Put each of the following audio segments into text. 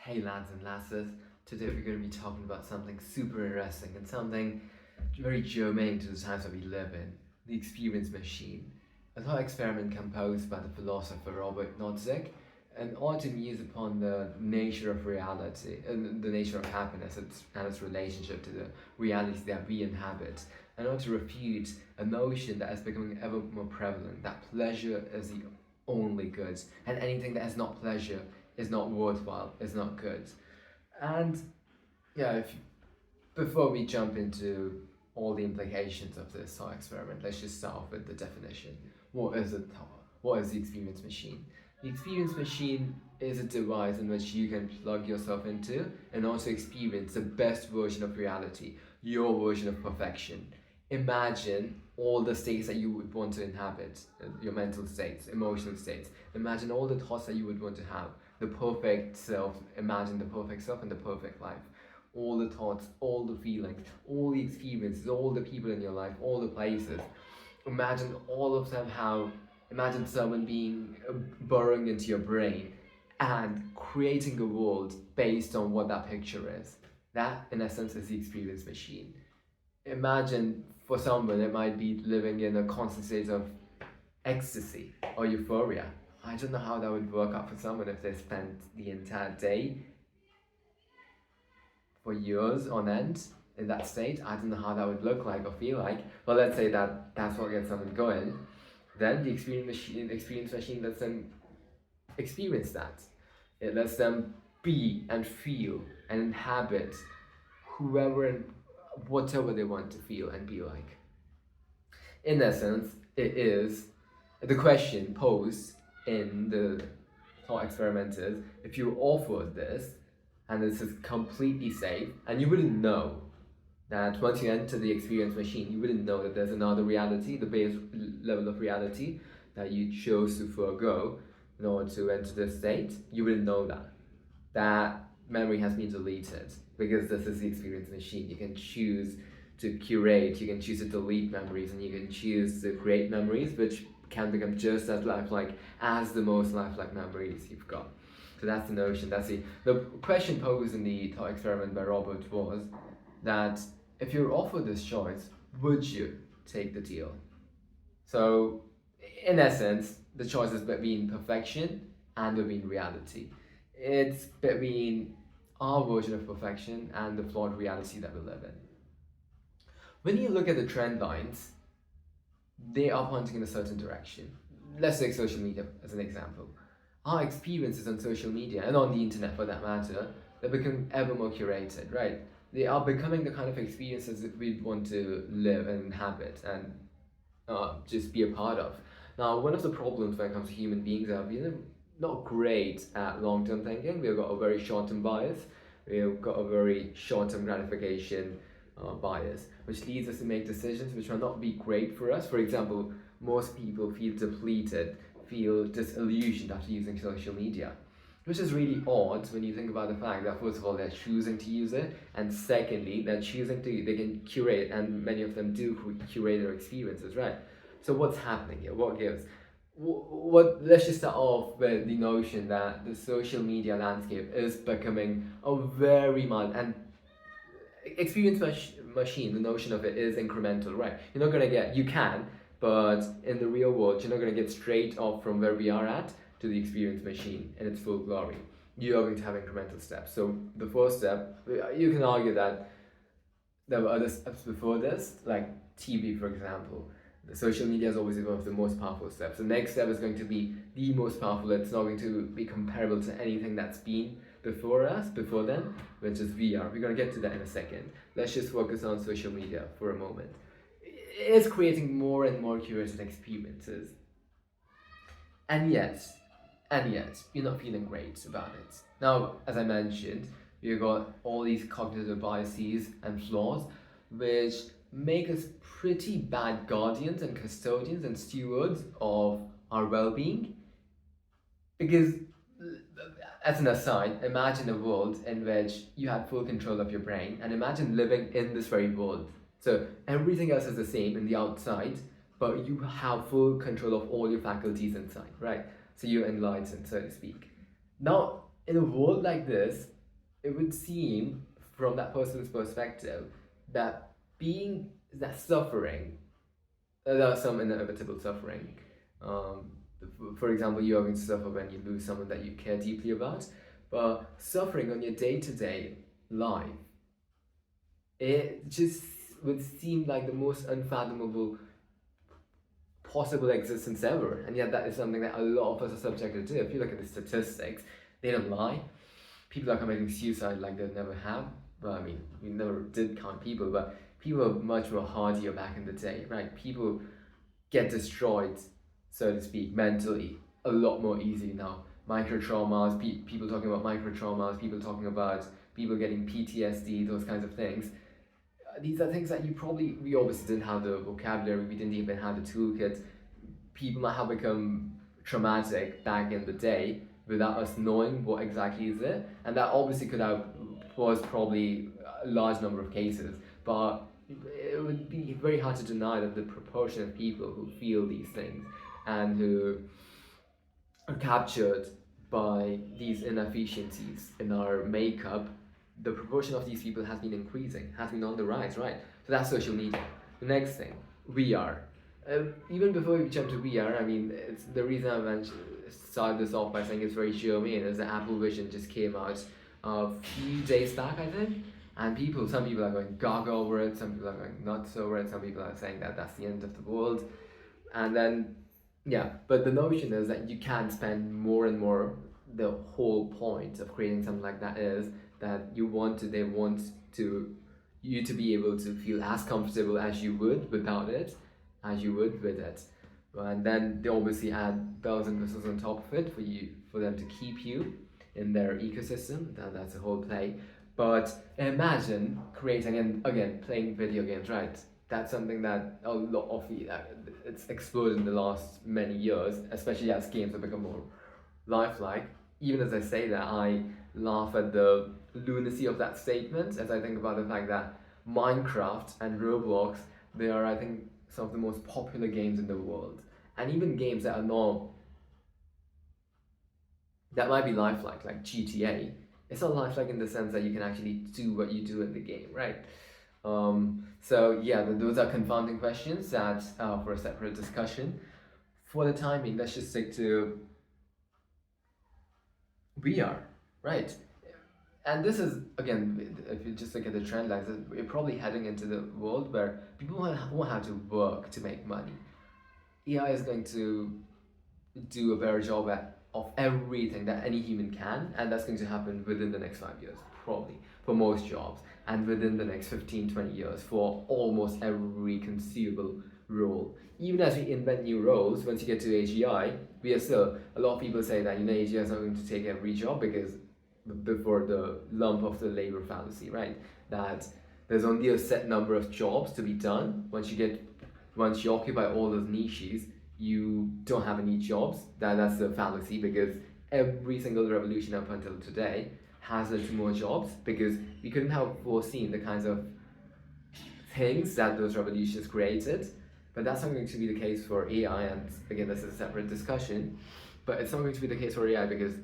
Hey lads and lasses, today we're going to be talking about something super interesting and something very germane to the times that we live in, the experience machine. A thought experiment composed by the philosopher Robert Nozick, and ought to muse upon the nature of reality and the nature of happiness and its relationship to the realities that we inhabit, and ought to refute a notion that is becoming ever more prevalent, that pleasure is the only good, and anything that is not pleasure is not worthwhile, is not good. And yeah, before we jump into all the implications of this thought experiment, let's just start off with the definition. What is a thought? What is the experience machine? The experience machine is a device in which you can plug yourself into and also experience the best version of reality, your version of perfection. Imagine all the states that you would want to inhabit, your mental states, emotional states. Imagine all the thoughts that you would want to have, the perfect self. Imagine the perfect self and the perfect life. All the thoughts, all the feelings, all the experiences, all the people in your life, all the places. Imagine all of them how, imagine someone being burrowing into your brain and creating a world based on what that picture is. That, in essence, is the experience machine. Imagine for someone it might be living in a constant state of ecstasy or euphoria. I don't know how that would work out for someone if they spent the entire day for years on end in that state. I don't know how that would look like or feel like. But let's say that that's what gets someone going. Then the experience machine lets them experience that. It lets them be and feel and inhabit whoever and whatever they want to feel and be like. In essence, it is the question posed in the thought experiment is, if you offered this and this is completely safe, and you wouldn't know that once you enter the experience machine, you wouldn't know that there's another reality, the base level of reality that you chose to forego in order to enter this state. You wouldn't know that. That memory has been deleted because this is the experience machine. You can choose to curate, you can choose to delete memories, and you can choose to create memories which can become just as lifelike as the most lifelike memories you've got. So that's the notion. That's the question posed in the thought experiment by Robert was that if you're offered this choice, would you take the deal? So, in essence, the choice is between perfection and between reality. It's between our version of perfection and the flawed reality that we live in. When you look at the trend lines, they are pointing in a certain direction. Let's take social media as an example. Our experiences on social media and on the internet for that matter, they become ever more curated, right? They are becoming the kind of experiences that we want to live and inhabit and just be a part of. Now, one of the problems when it comes to human beings are we're not great at long-term thinking. We've got a very short-term bias. We've got a very short-term gratification bias, which leads us to make decisions which will not be great for us. For example, most people feel depleted, feel disillusioned after using social media, which is really odd when you think about the fact that first of all they're choosing to use it, and secondly they can curate, and many of them do curate their experiences, right? So what's happening here? What gives? Let's just start off with the notion that the social media landscape is becoming a very mild and experience machine. The notion of it is incremental, right? You're not gonna get, you can, but in the real world you're not gonna get straight off from where we are at to the experience machine in its full glory. You are going to have incremental steps. So the first step, you can argue that there were other steps before this, like TV, for example. The social media is always one of the most powerful steps. The next step is going to be the most powerful. It's not going to be comparable to anything that's been before then, which is VR. We're going to get to that in a second. Let's just focus on social media for a moment. It's creating more and more curated experiences. And yet, you're not feeling great about it. Now, as I mentioned, you've got all these cognitive biases and flaws which make us pretty bad guardians and custodians and stewards of our well-being. Because, as an aside, imagine a world in which you had full control of your brain, and imagine living in this very world. So everything else is the same in the outside, but you have full control of all your faculties inside, right? So you're enlightened, so to speak. Now, in a world like this, it would seem from that person's perspective that being that suffering, there are some inevitable suffering. Um, for example, you are going to suffer when you lose someone that you care deeply about, but suffering on your day to day life, it just would seem like the most unfathomable possible existence ever. And yet, that is something that a lot of us are subjected to. If you look at the statistics, they don't lie. People are committing suicide like they never have. Well, I mean, we never did count people, but people were much more hardier back in the day, right? People get destroyed, so to speak, mentally a lot more easily now. Micro traumas, people talking about micro traumas, people talking about people getting PTSD, those kinds of things. These are things that we obviously didn't have the vocabulary, we didn't even have the toolkit. People might have become traumatic back in the day without us knowing what exactly is it, and that obviously could have was probably a large number of cases, but it would be very hard to deny that the proportion of people who feel these things and who are captured by these inefficiencies in our makeup, the proportion of these people has been increasing, has been on the rise, right? So that's social media. The next thing, VR. Even before we jump to VR, I mean, it's the reason I mentioned started this off by saying it's very germane is that Apple Vision just came out a few days back, I think, and some people are going gaga over it, some people are going nuts over it, some people are saying that that's the end of the world, and then yeah, but the notion is that you can spend more and more. The whole point of creating something like that is that they want to you to be able to feel as comfortable as you would without it, as you would with it. And then they obviously add bells and whistles on top of it for them to keep you in their ecosystem. That's the whole play. But imagine creating and again playing video games, right? That's something that a lot of it's exploded in the last many years, especially as games have become more lifelike. Even as I say that, I laugh at the lunacy of that statement as I think about the fact that Minecraft and Roblox, they are, I think, some of the most popular games in the world. And even games that are not, that might be lifelike, like GTA, it's not lifelike in the sense that you can actually do what you do in the game, right? So yeah, those are confounding questions that for a separate discussion. For the timing, let's just stick to VR, right? And this is again, if you just look at the trend lines, we're probably heading into the world where people won't have to work to make money. AI is going to do a better job of everything that any human can, and that's going to happen within the next 5 years, probably, for most jobs, and within the next 15, 20 years for almost every conceivable role. Even as we invent new roles, once you get to AGI, we are still, a lot of people say that, AGI is not going to take every job because before the lump of the labor fallacy, right? That there's only a set number of jobs to be done. Once you occupy all those niches, you don't have any jobs. That's the fallacy because every single revolution up until today has led to more jobs because we couldn't have foreseen the kinds of things that those revolutions created. But that's not going to be the case for AI, and again, this is a separate discussion. But it's not going to be the case for AI because,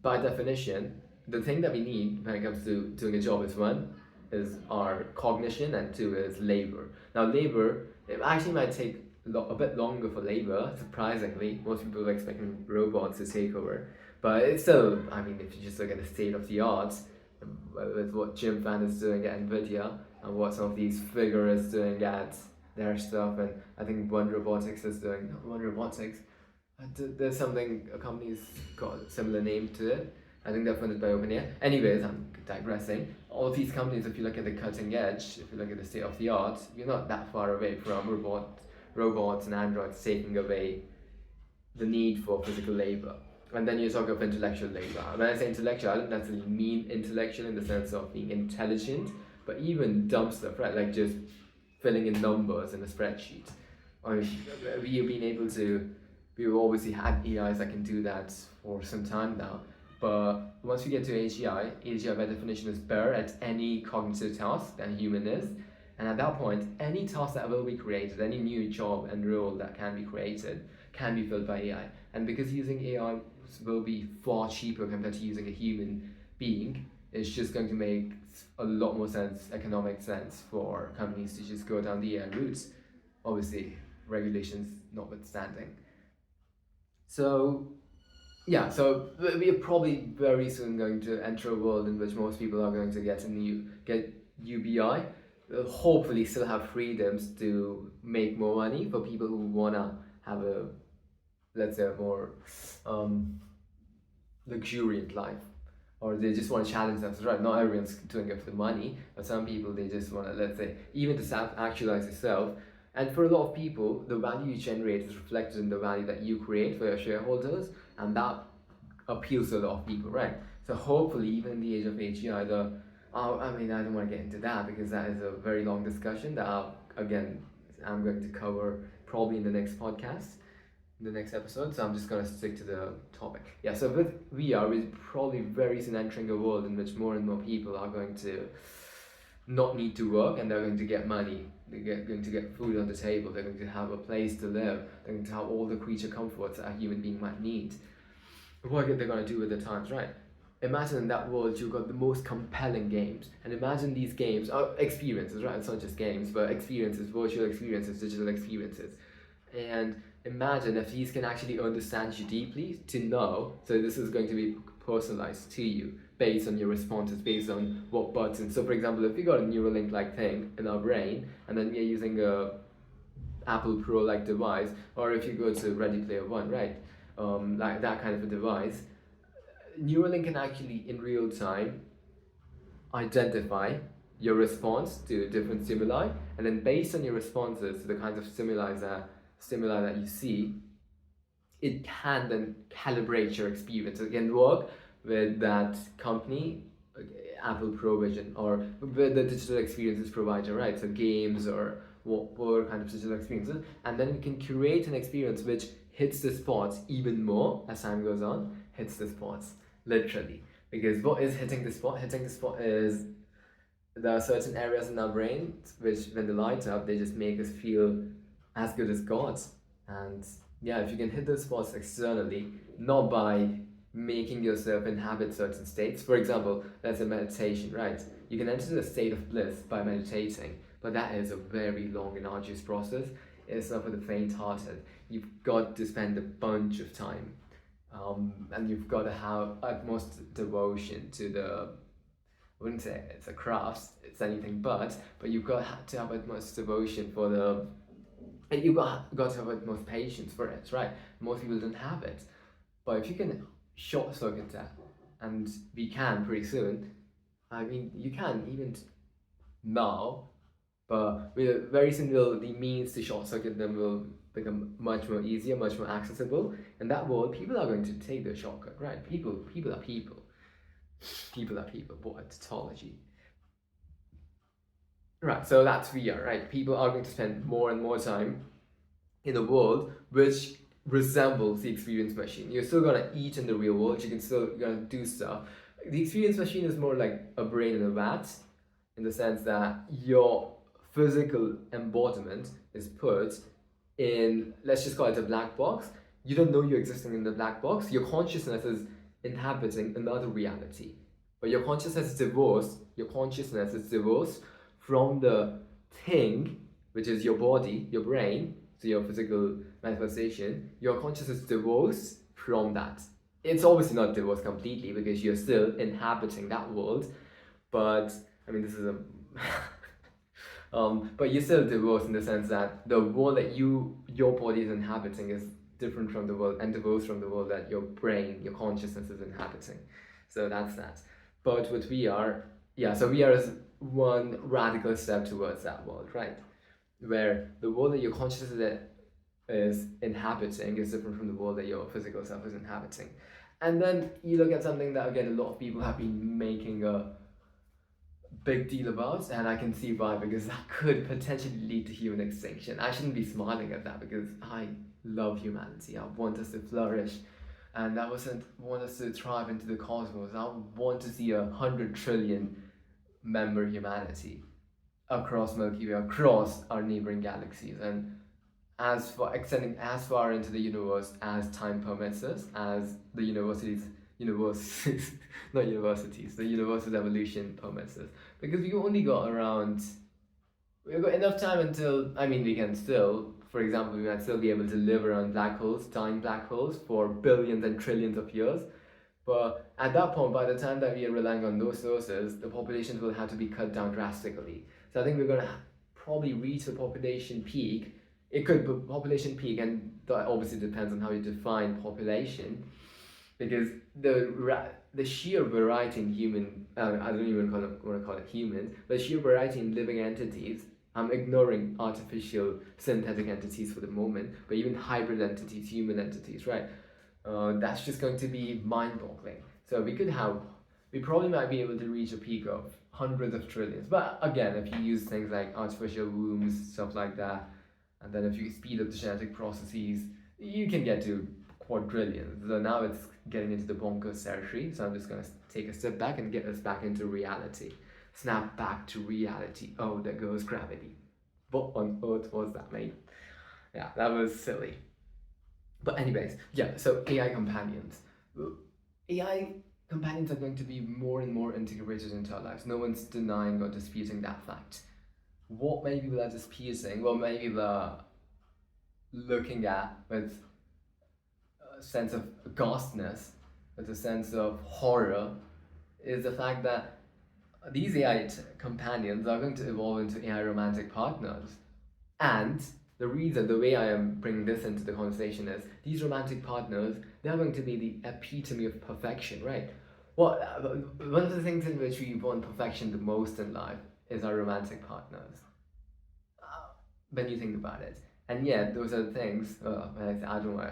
by definition, the thing that we need when it comes to doing a job is one, is our cognition, and two is labor. Now, labor, it actually might take a bit longer for labor, surprisingly. Most people are expecting robots to take over. But it's still, I mean, if you just look at the state of the art, with what Jim Fan is doing at NVIDIA, and what some of these figures doing at their stuff, and I think One Robotics is doing, not One Robotics, there's something, a company's got a similar name to it. I think they're funded by OpenAI. Anyways, I'm digressing. All of these companies, if you look at the cutting edge, if you look at the state of the art, you're not that far away from robots and androids taking away the need for physical labor. And then you talk of intellectual labor. When I say intellectual, I don't necessarily mean intellectual in the sense of being intelligent, but even dumb stuff, right? Like just filling in numbers in a spreadsheet. Or we've been able to, we've obviously had AIs that can do that for some time now. But once we get to AGI by definition is better at any cognitive task than a human is. And at that point, any task that will be created, any new job and role that can be created, can be filled by AI. And because using AI will be far cheaper compared to using a human being, it's just going to make a lot more sense, economic sense, for companies to just go down the AI routes, obviously regulations notwithstanding. So yeah, so we are probably very soon going to enter a world in which most people are going to get UBI. Hopefully, still have freedoms to make more money for people who wanna have a, let's say, a more um, luxuriant life, or they just want to challenge themselves. Right? Not everyone's doing it for the money, but some people, they just want to, let's say, even to self-actualize yourself. And for a lot of people, the value you generate is reflected in the value that you create for your shareholders, and that appeals to a lot of people, right? So hopefully, even in the age of AGI, I mean, I don't want to get into that because that is a very long discussion that I'm going to cover probably in the next podcast, in the next episode. So I'm just going to stick to the topic. Yeah, so with VR, we're probably very soon entering a world in which more and more people are going to not need to work, and they're going to get money. Going to get food on the table. They're going to have a place to live. They're going to have all the creature comforts that a human being might need. What are they going to do with the times, right? Imagine in that world you've got the most compelling games, and imagine these games are experiences, right? It's not just games, but experiences, virtual experiences, digital experiences. And imagine if these can actually understand you deeply, to know, so this is going to be personalized to you based on your responses, based on what buttons. So for example, if we got a Neuralink like thing in our brain, and then we're using a Apple Pro like device, or if you go to Ready Player One, right? Like that kind of a device, Neuralink can actually in real time identify your response to different stimuli, and then based on your responses to the kinds of stimuli that you see, it can then calibrate your experience. It can work with that company, Apple Provision, or with the digital experiences provider, right? So games or what kind of digital experiences, and then we can create an experience which hits the spots even more as time goes on, hits the spots, literally. Because what is hitting the spot? Hitting the spot is there are certain areas in our brain which, when they light up, they just make us feel as good as gods. And yeah, if you can hit those spots externally, not by making yourself inhabit certain states. For example, that's a meditation, right? You can enter the state of bliss by meditating, but that is a very long and arduous process. It's not for the faint-hearted. You've got to spend a bunch of time, and you've got to have utmost devotion to the, I wouldn't say it's a craft, it's anything but you've got to have utmost devotion for the, and you've got to have utmost patience for it, right? Most people don't have it. But if you can short circuit that, and we can pretty soon, I mean, you can even now, but very soon the means to short circuit them will become much more easier, much more accessible. In that world, people are going to take the shortcut, right? People are people. People are people. What tautology. Right, so that's VR, right? People are going to spend more and more time in a world which resembles the experience machine. You're still gonna eat in the real world, you can still gonna do stuff. The experience machine is more like a brain in a vat, in the sense that your physical embodiment is put in, let's just call it a black box. You don't know you're existing in the black box. Your consciousness is inhabiting another reality. But your consciousness is divorced from the thing, which is your body, your brain, so your physical manifestation. Your consciousness is divorced from that. It's obviously not divorced completely because you're still inhabiting that world, but I mean, this is a but you're still divorced in the sense that the world that your body is inhabiting is different from the world, and divorced from the world that your brain, your consciousness is inhabiting. So that's that. But with VR, yeah, so VR is one radical step towards that world, right? Where the world that your consciousness is inhabiting is different from the world that your physical self is inhabiting. And then you look at something that, again, a lot of people have been making a big deal about, and I can see why, because that could potentially lead to human extinction. I shouldn't be smiling at that because I love humanity. I want us to flourish, and I want us to thrive into the cosmos. I want to see 100 trillion member humanity across Milky Way, across our neighboring galaxies, and as far extending as far into the universe as time permits us, as the universities universes, not universities, the universe's evolution permits us. Because we only got around, we've got enough time until, I mean, we can still, for example, we might still be able to live around black holes, dying black holes, for billions and trillions of years. But at that point, by the time that we are relying on those sources, the populations will have to be cut down drastically. So I think we're going to probably reach the population peak. It could be population peak, and that obviously depends on how you define population, because the sheer variety in human, I don't even want to call it humans, but sheer variety in living entities. I'm ignoring artificial synthetic entities for the moment, but even hybrid entities, human entities, right? That's just going to be mind-boggling. So we probably might be able to reach a peak of hundreds of trillions. But again, if you use things like artificial wombs, stuff like that, and then if you speed up the genetic processes, you can get to quadrillions. So now it's getting into the bonkers territory. So I'm just gonna take a step back and get us back into reality. Snap back to reality. Oh, there goes gravity. What on earth was that, mate? Yeah, that was silly. But anyways, yeah, so AI companions. AI companions are going to be more and more integrated into our lives. No one's denying or disputing that fact. What many people are disputing, what many people are looking at with a sense of ghastness, with a sense of horror, is the fact that these AI companions are going to evolve into AI romantic partners. And the way I am bringing this into the conversation is these romantic partners, they're going to be the epitome of perfection, right? Well, one of the things in which we want perfection the most in life is our romantic partners. When you think about it. And yet, those are the things, when I say I don't know,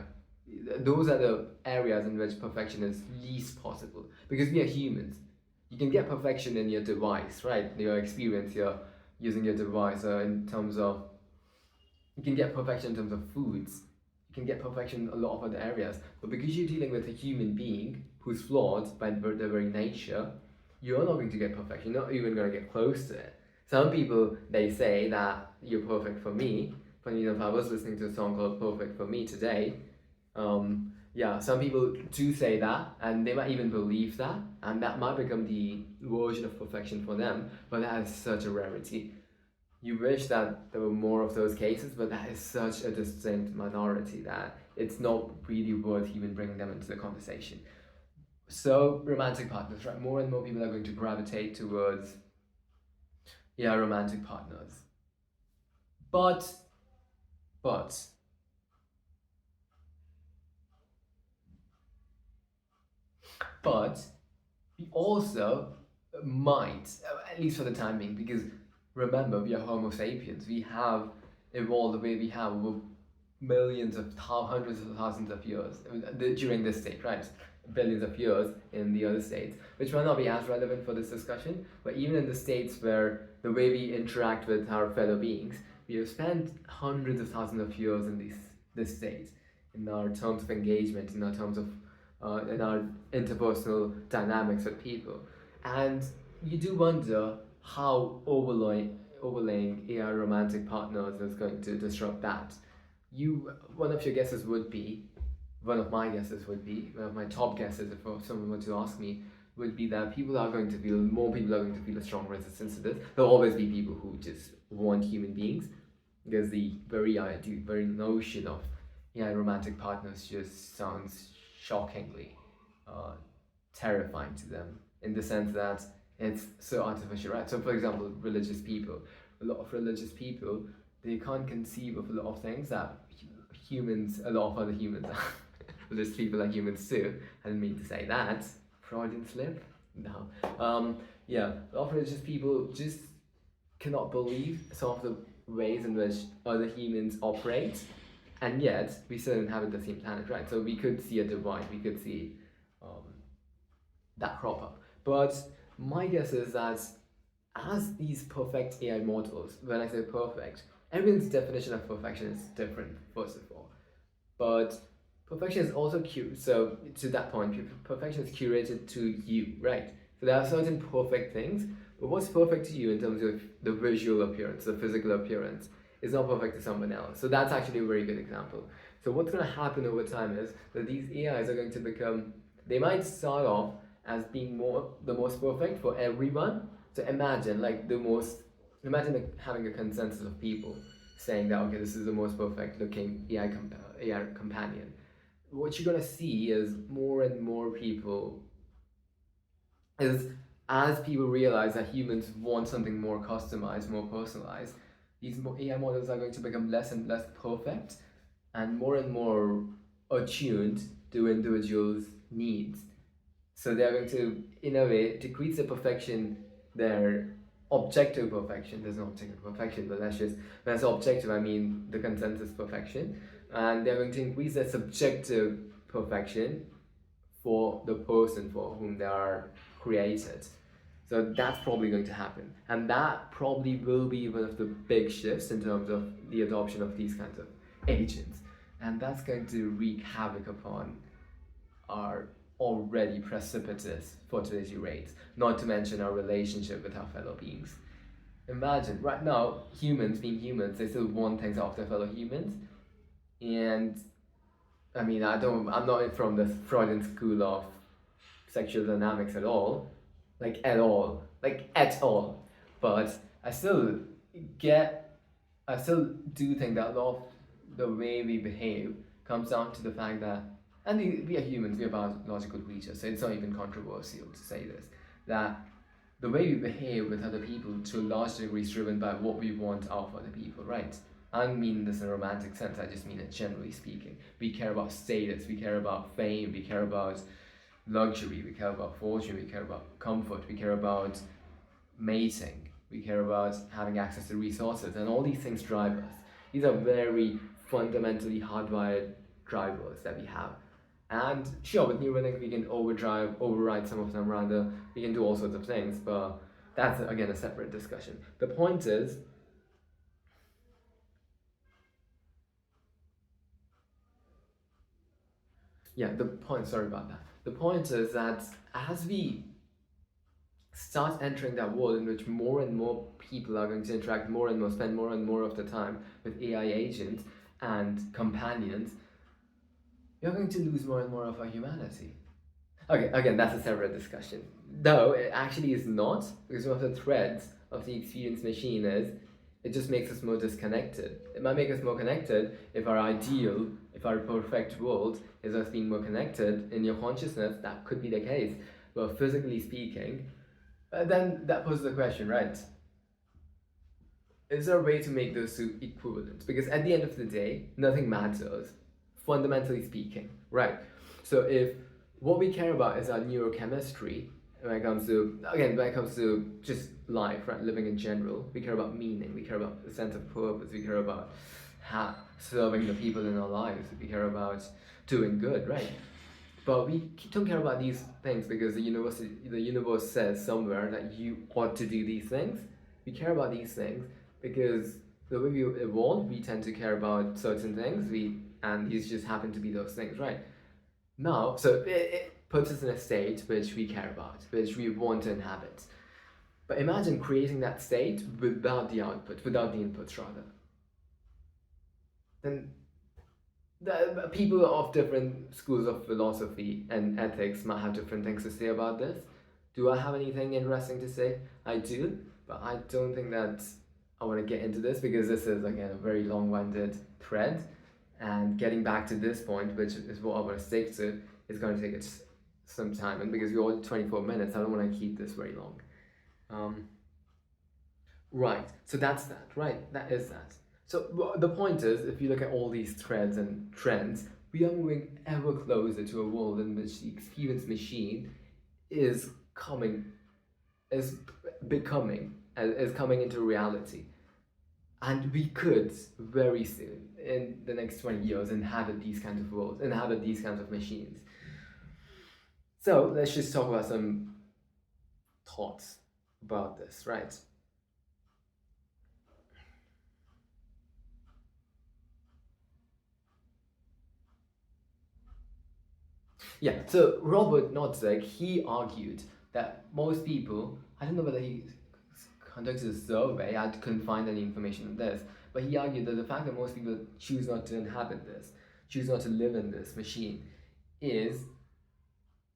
those are the areas in which perfection is least possible. Because we are humans. You can get perfection in your device, right? Your experience, you're using your device, in terms of, you can get perfection in terms of foods. You can get perfection in a lot of other areas. But because you're dealing with a human being who's flawed by their very nature, you're not going to get perfection. You're not even going to get close to it. Some people, they say that you're perfect for me. Funny enough, I was listening to a song called Perfect for Me today. Yeah, some people do say that, and they might even believe that, and that might become the version of perfection for them, but that is such a rarity. You wish that there were more of those cases, but that is such a distinct minority that it's not really worth even bringing them into the conversation. So, romantic partners, right? More and more people are going to gravitate towards, yeah, romantic partners. But, but, but, we also might, at least for the time being, because remember, we are Homo sapiens. We have evolved the way we have over millions of hundreds of thousands of years during this state, right? Billions of years in the other states, which might not be as relevant for this discussion, but even in the states where the way we interact with our fellow beings, we have spent hundreds of thousands of years in this state, in our terms of engagement, in our terms of in our interpersonal dynamics with people. And you do wonder how overlaying AI romantic partners is going to disrupt that. One of your guesses would be, one of my guesses would be, one of my top guesses, if someone were to ask me, would be that more people are going to feel a strong resistance to this. There'll always be people who just want human beings, because the very notion of romantic partners just sounds shockingly terrifying to them, in the sense that it's so artificial, right? So, for example, a lot of religious people, they can't conceive of a lot of things that a lot of other humans are. Religious people are humans too. I didn't mean to say that. Freudian slip? No. Yeah, a lot of religious people just cannot believe some of the ways in which other humans operate, and yet we still inhabit the same planet, right? So we could see a divide, we could see that crop up. But my guess is that as these perfect AI models, when I say perfect, everyone's definition of perfection is different, first of all. But perfection is also so to that point, perfection is curated to you, right? So there are certain perfect things, but what's perfect to you in terms of the visual appearance, the physical appearance, is not perfect to someone else. So that's actually a very good example. So what's going to happen over time is that these AIs are going to become They might start off as being the most perfect for everyone. So imagine like having a consensus of people saying that okay, this is the most perfect looking AI companion. What you're gonna see is more and more people is as people realize that humans want something more customized, more personalized, these AI models are going to become less and less perfect and more attuned to individuals' needs. So they are going to, in a way, decrease the perfection, their objective perfection. There's no objective perfection, but when I say objective, I mean the consensus perfection. And they're going to increase their subjective perfection for the person for whom they are created. So that's probably going to happen. And that probably will be one of the big shifts in terms of the adoption of these kinds of agents. And that's going to wreak havoc upon our already precipitous fertility rates, not to mention our relationship with our fellow beings. Imagine, right now, humans being humans, they still want things off their fellow humans. And I mean, I'm not from the Freudian school of sexual dynamics at all, at all. But get, I still do think that a lot of the way we behave comes down to the fact that, and we are humans, we are biological creatures, so it's not even controversial to say this, that the way we behave with other people to a large degree is driven by what we want out of other people, right? I don't mean this in a romantic sense, I just mean it generally speaking. We care about status, we care about fame, we care about luxury, we care about fortune, we care about comfort, we care about mating, we care about having access to resources, and all these things drive us. These are very fundamentally hardwired drivers that we have. And sure, with Neuralink, we can override some of them rather, we can do all sorts of things, but that's again a separate discussion. The point is, sorry about that. The point is that as we start entering that world in which more and more people are going to interact more and more, spend more and more of the time with AI agents and companions, we're going to lose more and more of our humanity. Okay, again, that's a separate discussion. Though it actually is not, because one of the threads of the experience machine is it just makes us more disconnected. It might make us more connected if our ideal, if our perfect world is us being more connected in your consciousness, that could be the case. But physically speaking, then that poses the question, right? Is there a way to make those two equivalent? Because at the end of the day, nothing matters, fundamentally speaking, right? So if what we care about is our neurochemistry, when it comes to just life, right, living in general, we care about meaning, we care about the sense of purpose, we care about serving the people in our lives, we care about doing good, right? But we don't care about these things because the universe says somewhere that you ought to do these things. We care about these things because the way we evolved, we tend to care about certain things. And these just happen to be those things, right? Now, so it puts us in a state which we care about, which we want to inhabit. But imagine creating that state without the output, without the inputs rather. Then the people of different schools of philosophy and ethics might have different things to say about this. Do I have anything interesting to say? I do, but I don't think that I want to get into this because this is again a very long-winded thread, and getting back to this point, which is what I want to stick to, is going to take some time. And because we're all 24 minutes, I don't want to keep this very long. Right, so that's that, right? That is that. So the point is, if you look at all these threads and trends, we are moving ever closer to a world in which the experience machine is is coming into reality. And we could very soon, in the next 20 years, inhabit these kinds of worlds, inhabit these kinds of machines. So let's just talk about some thoughts about this, right? Yeah, so Robert Nozick, he argued that most people, I don't know whether he conducted a survey, I couldn't find any information on this, but he argued that the fact that most people choose not to inhabit this, choose not to live in this machine, is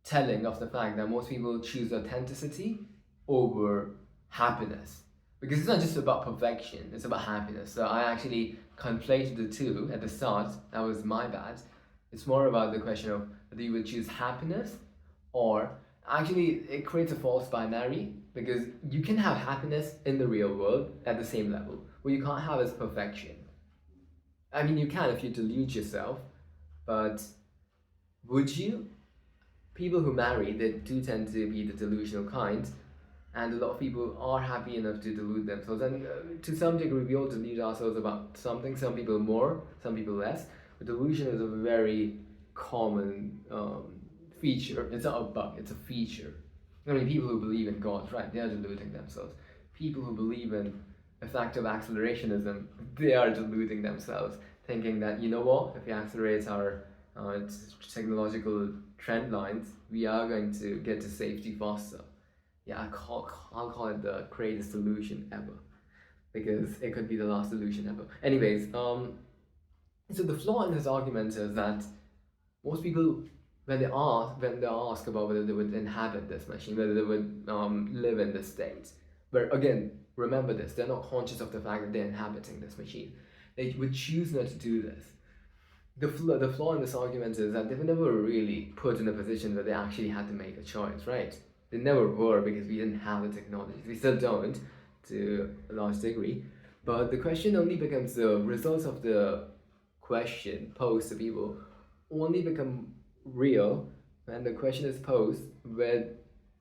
telling of the fact that most people choose authenticity over happiness. Because it's not just about perfection, it's about happiness. So I actually conflated the two at the start. That was my bad. It's more about the question of whether you would choose happiness or actually it creates a false binary because you can have happiness in the real world at the same level. What you can't have is perfection. I mean, you can if you delude yourself, but would you? People who marry, they do tend to be the delusional kind, and a lot of people are happy enough to delude themselves. And to some degree, we all delude ourselves about something. Some people more, some people less. But delusion is a very common feature. It's not a bug; it's a feature. I mean, people who believe in God, right? They are deluding themselves. People who believe in effective accelerationism, they are deluding themselves, thinking that you know what, if we accelerate our technological trend lines, we are going to get to safety faster. Yeah, I'll call it the greatest delusion ever because it could be the last delusion ever. Anyways, so the flaw in his argument is that most people, when they ask about whether they would inhabit this machine, whether they would live in this state, but again, remember this: they're not conscious of the fact that they're inhabiting this machine. They would choose not to do this. The flaw in this argument is that they were never really put in a position where they actually had to make a choice, right? They never were because we didn't have the technology. We still don't to a large degree. But the question only becomes the results of the question posed to people only become real when the question is posed with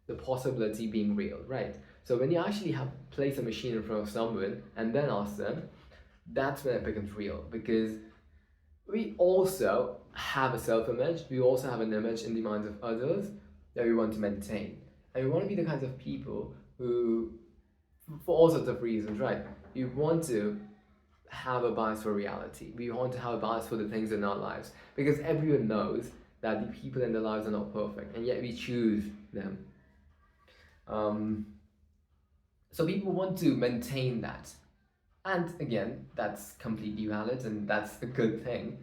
the possibility being real, right? So when you actually have place a machine in front of someone and then ask them, that's when it becomes real because we also have a self-image, we also have an image in the minds of others that we want to maintain. And we want to be the kinds of people who, for all sorts of reasons, right? We want to have a bias for reality. We want to have a bias for the things in our lives. Because everyone knows that the people in their lives are not perfect, and yet we choose them. So people want to maintain that. And again, that's completely valid and that's a good thing.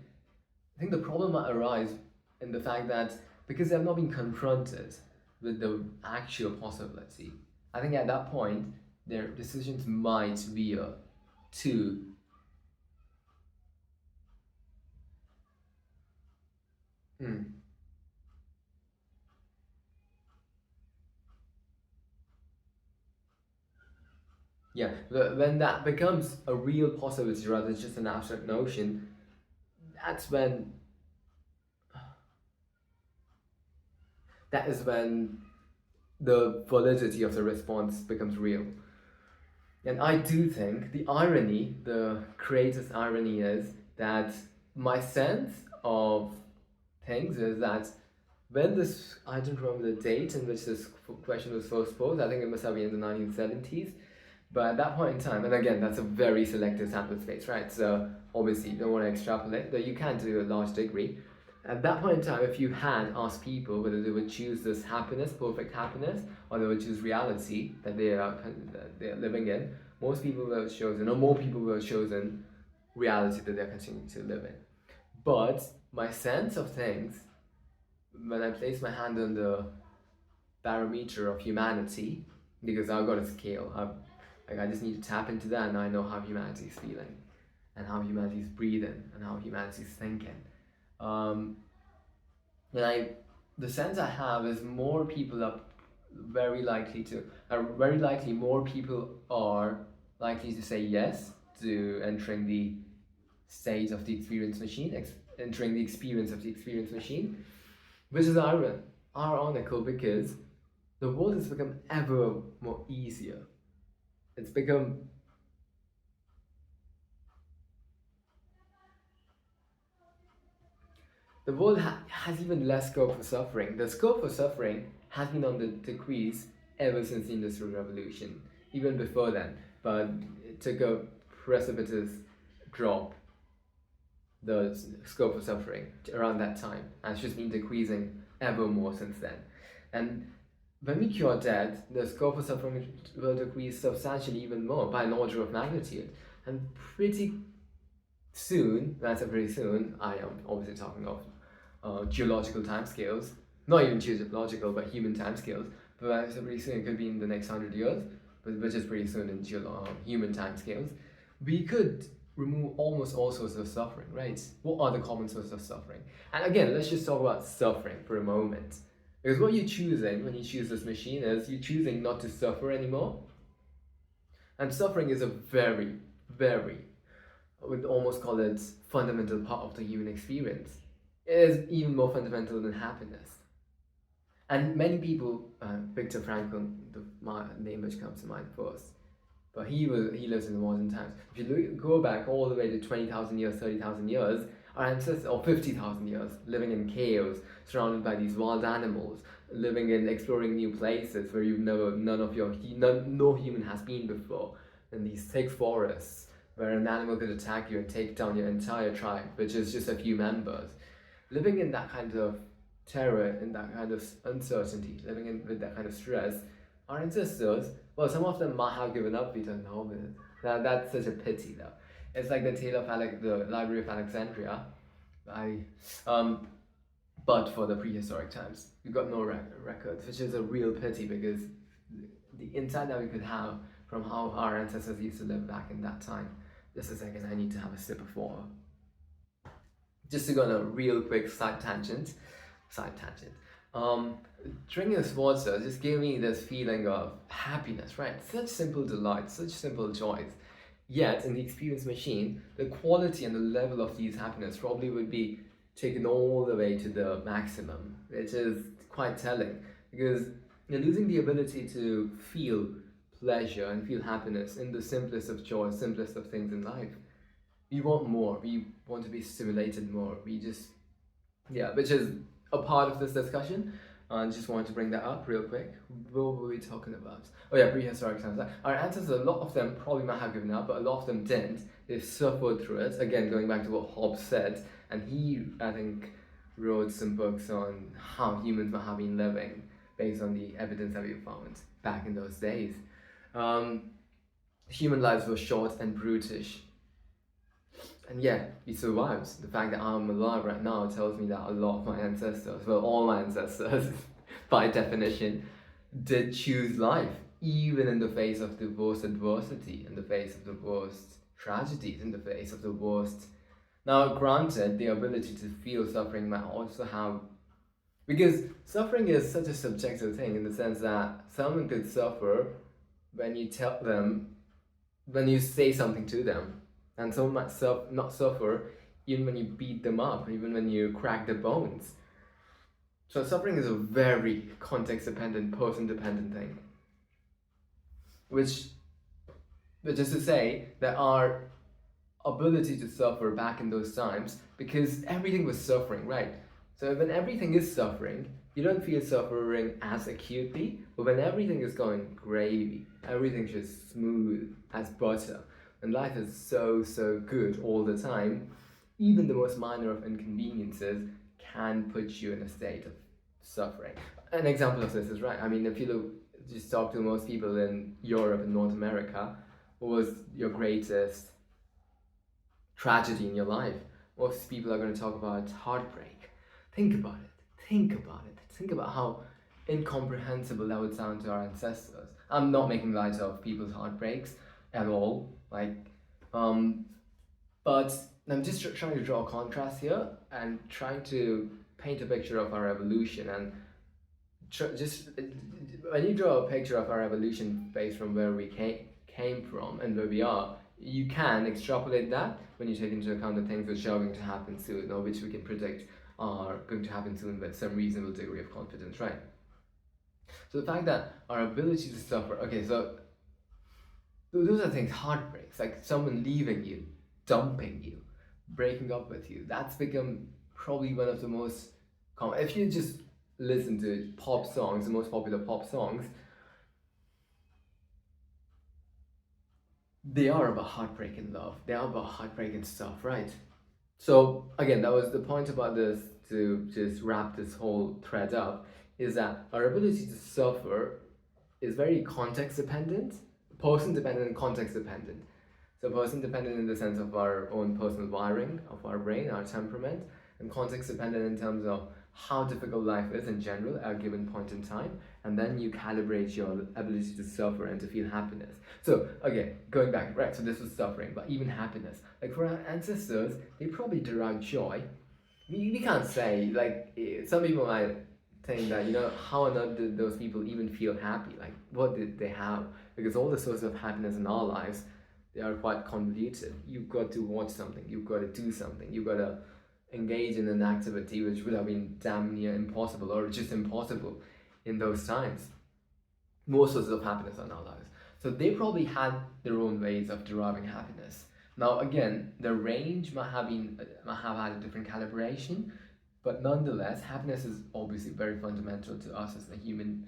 I think the problem might arise in the fact that because they have not been confronted with the actual possibility, I think at that point their decisions might veer to yeah, when that becomes a real possibility rather than just an abstract notion, that's when that is when the validity of the response becomes real. And I do think the irony, the greatest irony is that my sense of things is that when this, I don't remember the date in which this question was first posed, I think it must have been in the 1970s. But at that point in time, and again, that's a very selective sample space, right? So obviously, you don't want to extrapolate, though you can to a large degree. At that point in time, if you had asked people whether they would choose this happiness, perfect happiness, or they would choose reality that they are living in, most people would have chosen, or more people would have chosen reality that they're continuing to live in. But my sense of things, when I place my hand on the barometer of humanity, because I've got a scale, I just need to tap into that and I know how humanity is feeling, and how humanity is breathing, and how humanity is thinking. And the sense I have is more people are very likely more people are likely to say yes to entering the state of the experience machine, entering the experience of the experience machine, which is ironical because the world has become ever more easier. It's become the world has even less scope for suffering. The scope for suffering has been on the decrease ever since the Industrial Revolution, even before then, but it took a precipitous drop, the scope for suffering, around that time, and it's just been decreasing ever more since then. And when we cure death, the scope for suffering will decrease substantially even more, by an order of magnitude. And pretty soon, that's a pretty soon, I am obviously talking of geological timescales, not even geological, but human timescales. But so pretty soon it could be in the next 100 years, but which is pretty soon in human timescales. We could remove almost all sorts of suffering, right? What are the common sources of suffering? And again, let's just talk about suffering for a moment. Because what you're choosing when you choose this machine is you're choosing not to suffer anymore. And suffering is a very, very, I would almost call it fundamental part of the human experience. It is even more fundamental than happiness. And many people, Viktor Frankl, the name which comes to mind first, but he lives in the modern times. If you go back all the way to 20,000 years, 30,000 years, our ancestors, or 50,000 years, living in chaos, surrounded by these wild animals, living in exploring new places where no human has been before, in these thick forests where an animal could attack you and take down your entire tribe, which is just a few members. Living in that kind of terror, in that kind of uncertainty, with that kind of stress, our ancestors, well, some of them might have given up, we don't know, but that's such a pity though. It's like the tale of the Library of Alexandria. But for the prehistoric times, we got no records, which is a real pity because the insight that we could have from how our ancestors used to live back in that time. Just a second, I need to have a sip of water. Just to go on a real quick side tangent. Drinking this water just gave me this feeling of happiness, right? Such simple delights, such simple joys. Yet, in the experience machine, the quality and the level of these happiness probably would be taken all the way to the maximum, which is quite telling because you're losing the ability to feel pleasure and feel happiness in the simplest of joys, simplest of things in life. We want more, we want to be stimulated more, which is a part of this discussion. I just wanted to bring that up real quick. What were we talking about? Oh yeah, prehistoric times. Our ancestors, a lot of them probably might have given up, but a lot of them didn't. They suffered through it. Again, going back to what Hobbes said, and he, I think, wrote some books on how humans might have been living based on the evidence that we found back in those days. Human lives were short and brutish. And yeah, we survived. The fact that I'm alive right now tells me that a lot of my ancestors, well, all my ancestors, by definition, did choose life, even in the face of the worst adversity, in the face of the worst tragedies, in the face of the worst. Now, granted, the ability to feel suffering might also have. Because suffering is such a subjective thing in the sense that someone could suffer when you say something to them. And someone might not suffer even when you beat them up, even when you crack their bones. So suffering is a very context-dependent, person-dependent thing. Which is to say that our ability to suffer back in those times, because everything was suffering, right? So when everything is suffering, you don't feel suffering as acutely, but when everything is going gravy, everything's just smooth as butter, and life is so good all the time, even the most minor of inconveniences can put you in a state of suffering. An example of this is, right, I mean, if you just talk to most people in Europe and North America, what was your greatest tragedy in your life? Most people are going to talk about heartbreak. Think about it. Think about how incomprehensible that would sound to our ancestors. I'm not making light of people's heartbreaks at all, but I'm just trying to draw a contrast here and trying to paint a picture of our evolution. And just when you draw a picture of our evolution based from where we came from and where we are, you can extrapolate that when you take into account the things which are going to happen soon, or which we can predict are going to happen soon with some reasonable degree of confidence, right? So the fact that our ability to suffer, okay, so those are things, heartbreaks, like someone leaving you, dumping you, breaking up with you. That's become probably one of the most common. If you just listen to pop songs, the most popular pop songs, they are about heartbreak and love. They are about heartbreak and stuff, right? So again, that was the point about this, to just wrap this whole thread up, is that our ability to suffer is very context dependent, person dependent and context dependent. So person dependent in the sense of our own personal wiring of our brain, our temperament, and context dependent in terms of how difficult life is in general at a given point in time, and then you calibrate your ability to suffer and to feel happiness. So, okay, going back, right, so this was suffering, but even happiness. Like for our ancestors, they probably derived joy. We can't say, like, some people might think that, how on earth did those people even feel happy? Like, what did they have? Because all the sources of happiness in our lives, they are quite convoluted. You've got to watch something, you've got to do something, you've got to engage in an activity which would have been damn near impossible or just impossible in those times. More sources of happiness in our lives. So they probably had their own ways of deriving happiness. Now again, the range might have had a different calibration, but nonetheless, happiness is obviously very fundamental to us as human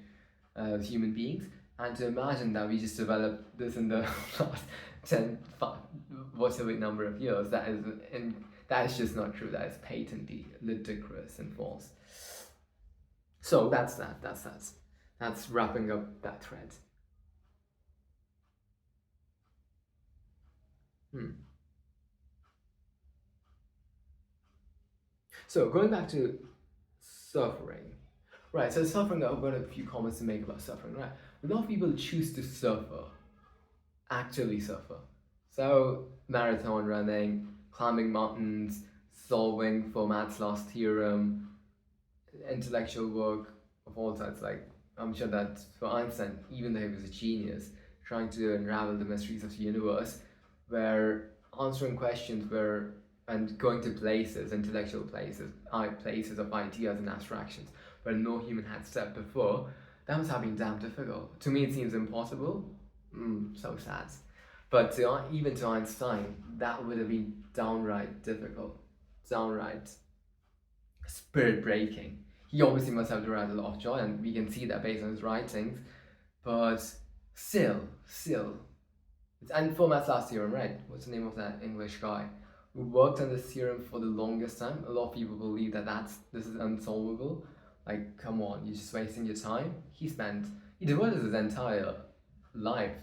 beings. And to imagine that we just developed this in the last 10, 5, whatever number of years, that is just not true. That is patently ludicrous and false. So that's that. That's wrapping up that thread. So going back to suffering, right? So suffering, I've got a few comments to make about suffering, right? A lot of people choose to suffer, actually suffer. So marathon running, climbing mountains, solving Fermat's last theorem, intellectual work of all types. Like, I'm sure that for Einstein, even though he was a genius, trying to unravel the mysteries of the universe, where answering questions were and going to places, intellectual places, places of ideas and abstractions where no human had stepped before, that must have been damn difficult. To me, it seems impossible. So sad. But even to Einstein, that would have been downright difficult, downright spirit breaking. He obviously must have derived a lot of joy, and we can see that based on his writings. But still, and Fermat's last theorem, right? What's the name of that English guy who worked on this theorem for the longest time? A lot of people believe that this is unsolvable. Like, come on, you're just wasting your time. He devoted his entire life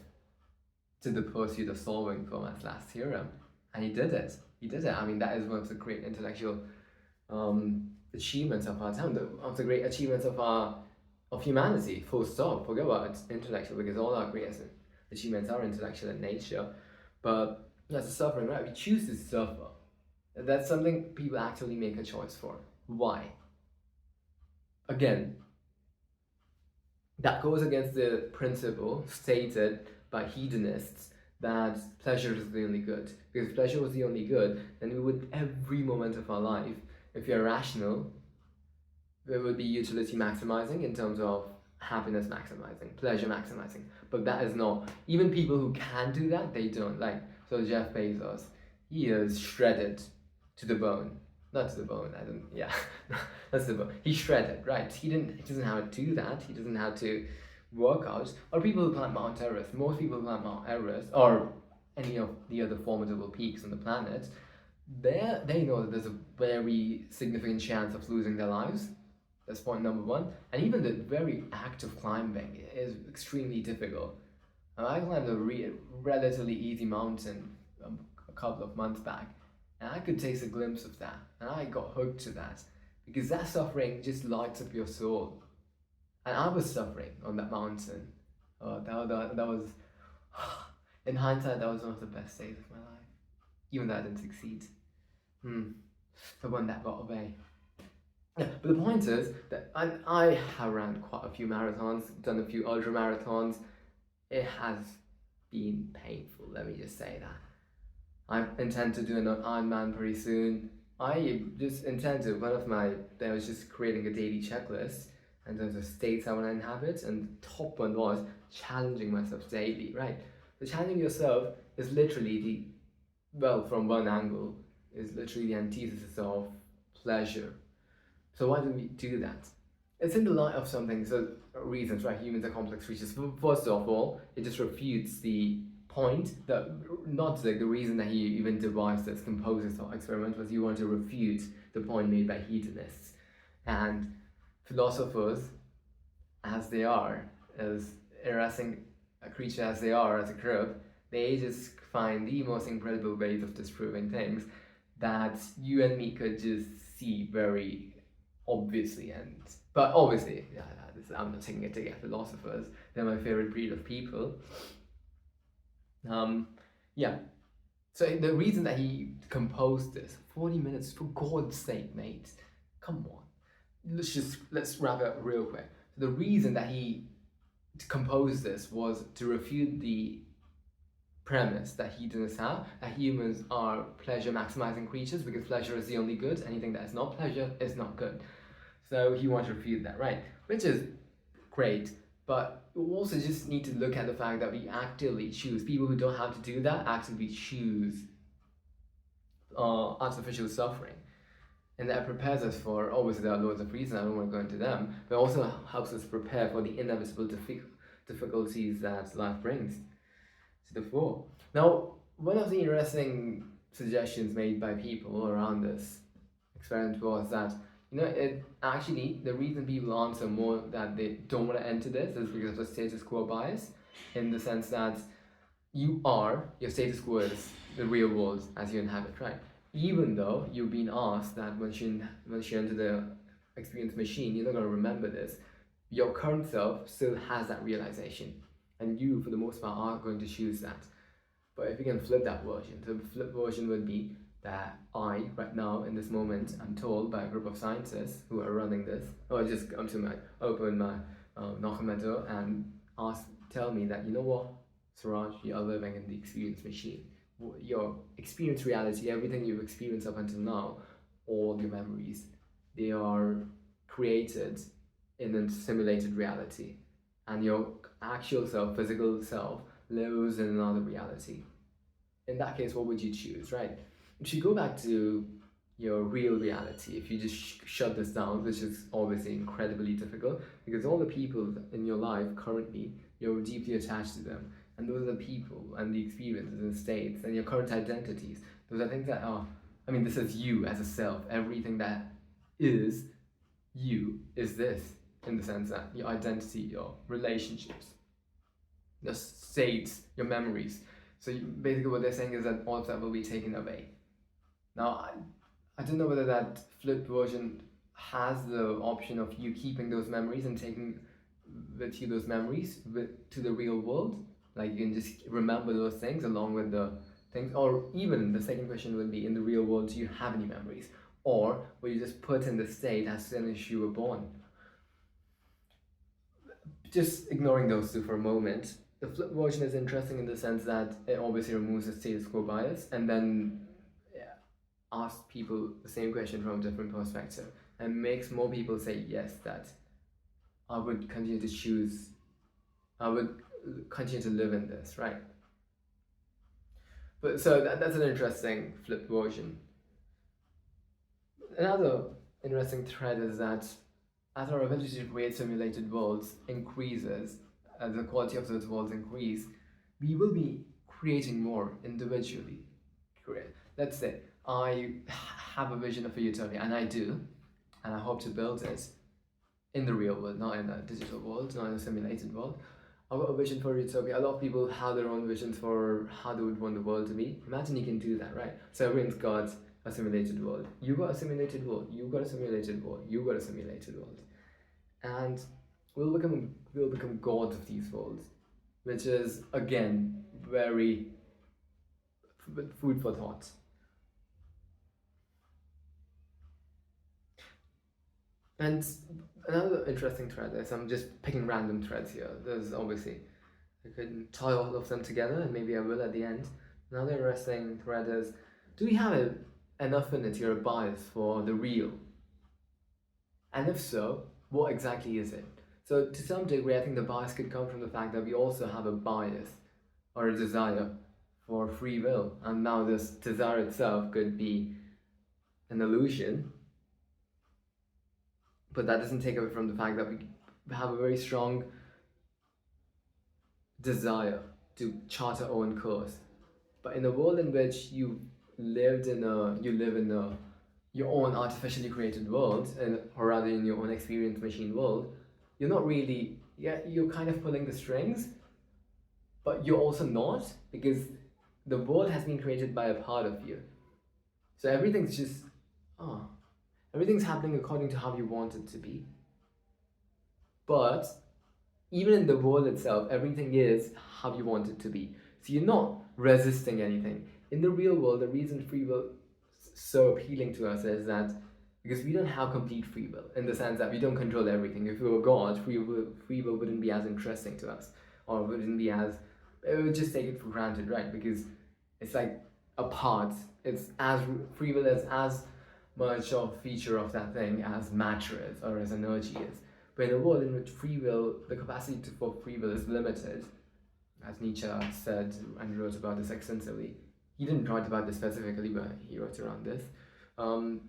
to the pursuit of solving Fermat's last theorem, and he did it. I mean, that is one of the great intellectual achievements of our time, of the great achievements of humanity. Full stop. Forget about intellectual, because all our greatest achievements are intellectual in nature. But as a suffering, right? We choose to suffer. That's something people actually make a choice for. Why? Again, that goes against the principle stated by hedonists that pleasure is the only good. Because if pleasure was the only good, then we would, every moment of our life, if you're rational, there would be utility maximizing in terms of happiness maximizing, pleasure maximizing. But that is not, even people who can do that, they don't. Like, so Jeff Bezos, he is shredded to the bone. Not to the bone, that's the bone. He's shredded, right? He doesn't have to do that. He doesn't have to work out. Or people who climb Mount Everest, most people who climb Mount Everest, or any of the other formidable peaks on the planet, they know that there's a very significant chance of losing their lives. That's point number one. And even the very act of climbing is extremely difficult. And I climbed a relatively easy mountain a couple of months back, and I could taste a glimpse of that, and I got hooked to that, because that suffering just lights up your soul. And I was suffering on that mountain. That was, in hindsight, that was one of the best days of my life, even though I didn't succeed. The one that got away. Yeah, but the point is that I have ran quite a few marathons, done a few ultra marathons. It has been painful, let me just say that. I intend to do an Ironman pretty soon. I just intend to, I was just creating a daily checklist in terms of states I want to inhabit, and the top one was challenging myself daily, right? So challenging yourself is literally from one angle, is literally the antithesis of pleasure. So why do we do that? It's in the light of something, so reasons, right? Humans are complex creatures. First of all, it just refutes the point that, not like the reason that he even devised this composite experiment was you want to refute the point made by hedonists. And philosophers, as they are, as harassing a creature as they are as a group, they just find the most incredible ways of disproving things that you and me could just see very obviously, but obviously, yeah, I'm not taking it to get philosophers. They're my favorite breed of people. Um, yeah. So the reason that he composed this 40 minutes, for God's sake, mate, come on. Let's wrap it up real quick. The reason that he composed this was to refute the premise that hedonists have, that humans are pleasure maximizing creatures because pleasure is the only good. Anything that is not pleasure is not good. So he wants to refute that, right? Which is great, but we also just need to look at the fact that we actively choose. People who don't have to do that actively choose artificial suffering. And that prepares us for, obviously there are loads of reasons, I don't want to go into them, but also helps us prepare for the inevitable difficulties that life brings to the fore. Now, one of the interesting suggestions made by people around this experiment was that, it actually, the reason people answer more that they don't want to enter this is because of the status quo bias, in the sense that your status quo is the real world as you inhabit, right? Even though you've been asked that once you enter the experience machine, you're not going to remember this, your current self still has that realization. And you, for the most part, are going to choose that. But if you can flip that version, the flip version would be that I, right now, in this moment, I'm told by a group of scientists who are running this, or just come to open my, knock on my door and tell me that, you know what, Suraj, you are living in the experience machine. Your experience reality, everything you've experienced up until now, all your memories, they are created in a simulated reality. And your actual self, physical self, lives in another reality. In that case, what would you choose, right? If you go back to your real reality, if you just shut this down, which is obviously incredibly difficult, because all the people in your life currently, you're deeply attached to them, and those are the people and the experiences and states and your current identities. Those are things that are, this is you as a self. Everything that is you is this, in the sense that your identity, your relationships, your states, your memories. So basically what they're saying is that all of that will be taken away. Now, I don't know whether that flipped version has the option of you keeping those memories and taking with you those memories to the real world. Like you can just remember those things along with the things. Or even the second question would be, in the real world, do you have any memories? Or were you just put in the state as soon as you were born? Just ignoring those two for a moment, the flip version is interesting in the sense that it obviously removes the status quo bias and then asks people the same question from a different perspective and makes more people say yes, that I would continue to live in this, right? But so that's an interesting flip version. Another interesting thread is that as our ability to create simulated worlds increases, as the quality of those worlds increase, we will be creating more individually. Let's say I have a vision of a utopia, and I do, and I hope to build it in the real world, not in a digital world, not in a simulated world. I've got a vision for utopia. A lot of people have their own visions for how they would want the world to be. Imagine you can do that, right? So everyone's got a simulated world. You got a simulated world. You got a simulated world. You got a simulated world, and we'll become gods of these worlds, which is again very food for thought. And another interesting thread is, I'm just picking random threads here. There's obviously, I could tie all of them together, and maybe I will at the end. Another interesting thread is, do we have an affinity or a bias for the real? And if so, what exactly is it? So to some degree, I think the bias could come from the fact that we also have a bias or a desire for free will. And now this desire itself could be an illusion, but that doesn't take away from the fact that we have a very strong desire to chart our own course. But in a world in which you live in your own artificially created world, or rather in your own experience machine world, you're not really, you're kind of pulling the strings, but you're also not, because the world has been created by a part of you. So everything's just, Everything's happening according to how you want it to be. But even in the world itself, everything is how you want it to be. So you're not resisting anything. In the real world, the reason free will is so appealing to us is that because we don't have complete free will in the sense that we don't control everything. If we were God, free will wouldn't be as interesting to us, or wouldn't be as, it would just take it for granted, right? Because it's like a part. It's as free will is as much of a feature of that thing as matter is or as energy is. But in a world in which free will, the capacity for free will is limited, as Nietzsche said and wrote about this extensively. He didn't write about this specifically, but he wrote around this. Um,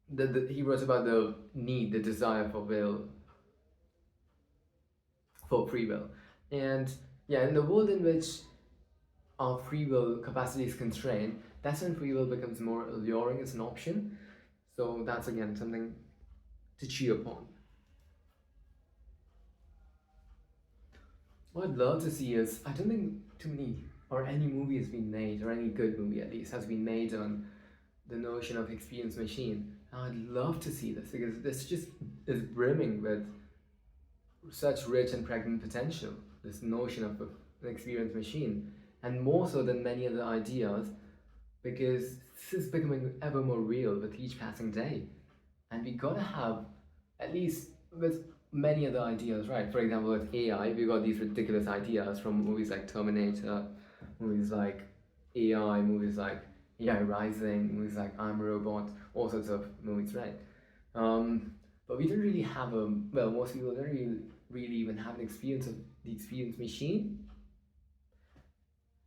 he wrote about the need, the desire for will, for free will. And yeah, in the world in which our free will capacity is constrained, that's when free will becomes more alluring as an option. So that's again something to chew upon. What I'd love to see is, I don't think too many or any movie has been made, or any good movie at least, has been made on the notion of experience machine. And I'd love to see this because this just is brimming with such rich and pregnant potential. This notion of an experience machine, and more so than many other ideas, because this is becoming ever more real with each passing day. And we gotta have, at least with many other ideas, right? For example, with AI, we got these ridiculous ideas from movies like Terminator, movies like AI, movies like AI Rising, movies like I'm a Robot, all sorts of movies, right? But we don't really have a, well, most people don't really even have an experience of the experience machine,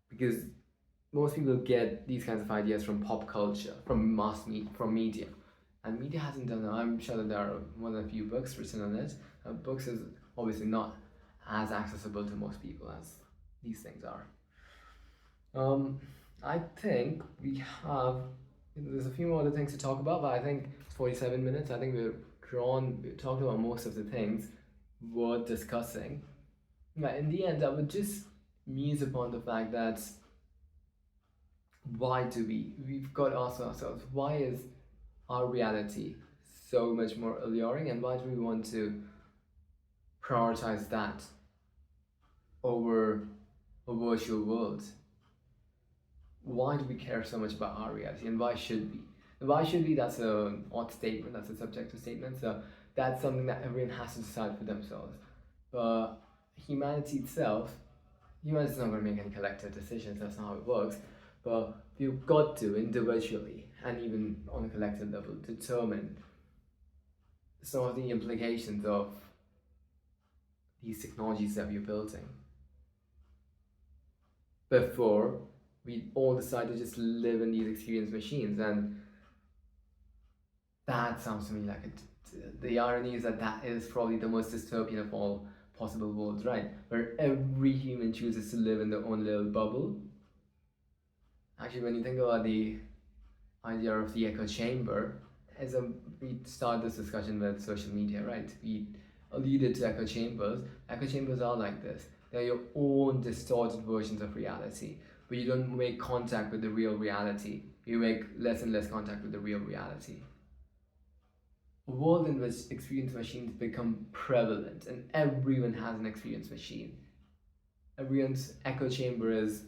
because most people get these kinds of ideas from pop culture, from mass media, from media, and media hasn't done it. I'm sure that there are more than a few books written on it. Books is obviously not as accessible to most people as these things are. Um, I think we have. There's a few more other things to talk about, but I think it's 47 minutes. I think we've talked about most of the things worth discussing. Yeah, in the end, I would just muse upon the fact that why do we've got to ask ourselves, why is our reality so much more alluring, and why do we want to prioritize that over a virtual world? Why do we care so much about our reality, and why should we? Why should we? That's an odd statement, that's a subjective statement, so that's something that everyone has to decide for themselves. But humanity itself, humanity's not going to make any collective decisions, that's not how it works. But you've got to individually and even on a collective level determine some of the implications of these technologies that we're building before we all decide to just live in these experience machines. And that sounds to me like the irony is that that is probably the most dystopian of all possible worlds, right? Where every human chooses to live in their own little bubble. Actually, when you think about the idea of the echo chamber, as we start this discussion with social media, right? We alluded to echo chambers. Echo chambers are like this. They're your own distorted versions of reality, but you don't make contact with the real reality. You make less and less contact with the real reality. A world in which experience machines become prevalent and everyone has an experience machine. Everyone's echo chamber is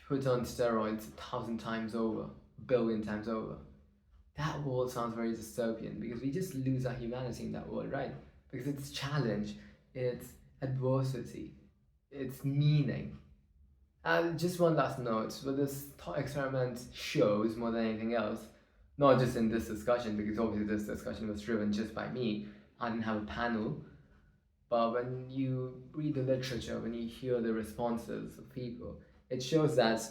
put on steroids 1,000 times over, a billion times over. That world sounds very dystopian because we just lose our humanity in that world, right? Because it's challenge, it's adversity, it's meaning. And just one last note, what this thought experiment shows more than anything else, not just in this discussion, because obviously this discussion was driven just by me, I didn't have a panel, but when you read the literature, when you hear the responses of people, it shows that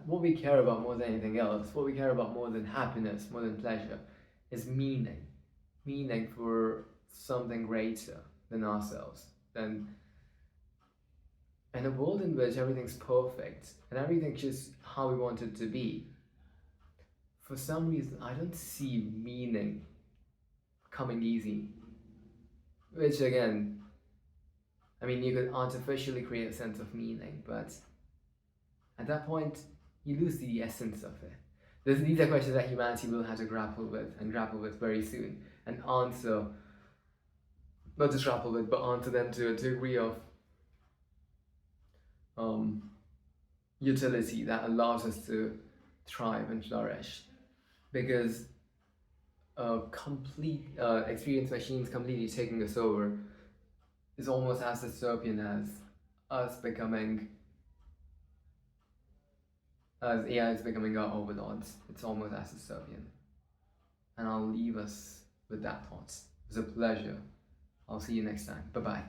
what we care about more than anything else, what we care about more than happiness, more than pleasure, is meaning. Meaning for something greater than ourselves. Than in a world in which everything's perfect and everything's just how we want it to be, for some reason, I don't see meaning coming easy. Which again, I mean, you could artificially create a sense of meaning, but at that point, you lose the essence of it. These are questions that humanity will have to grapple with and grapple with very soon and answer, not just grapple with, but answer them to a degree of utility that allows us to thrive and flourish. Because complete experience machines completely taking us over is almost as dystopian as us becoming, as AI is becoming our overlords. It's almost as dystopian. And I'll leave us with that thought. It was a pleasure. I'll see you next time. Bye bye.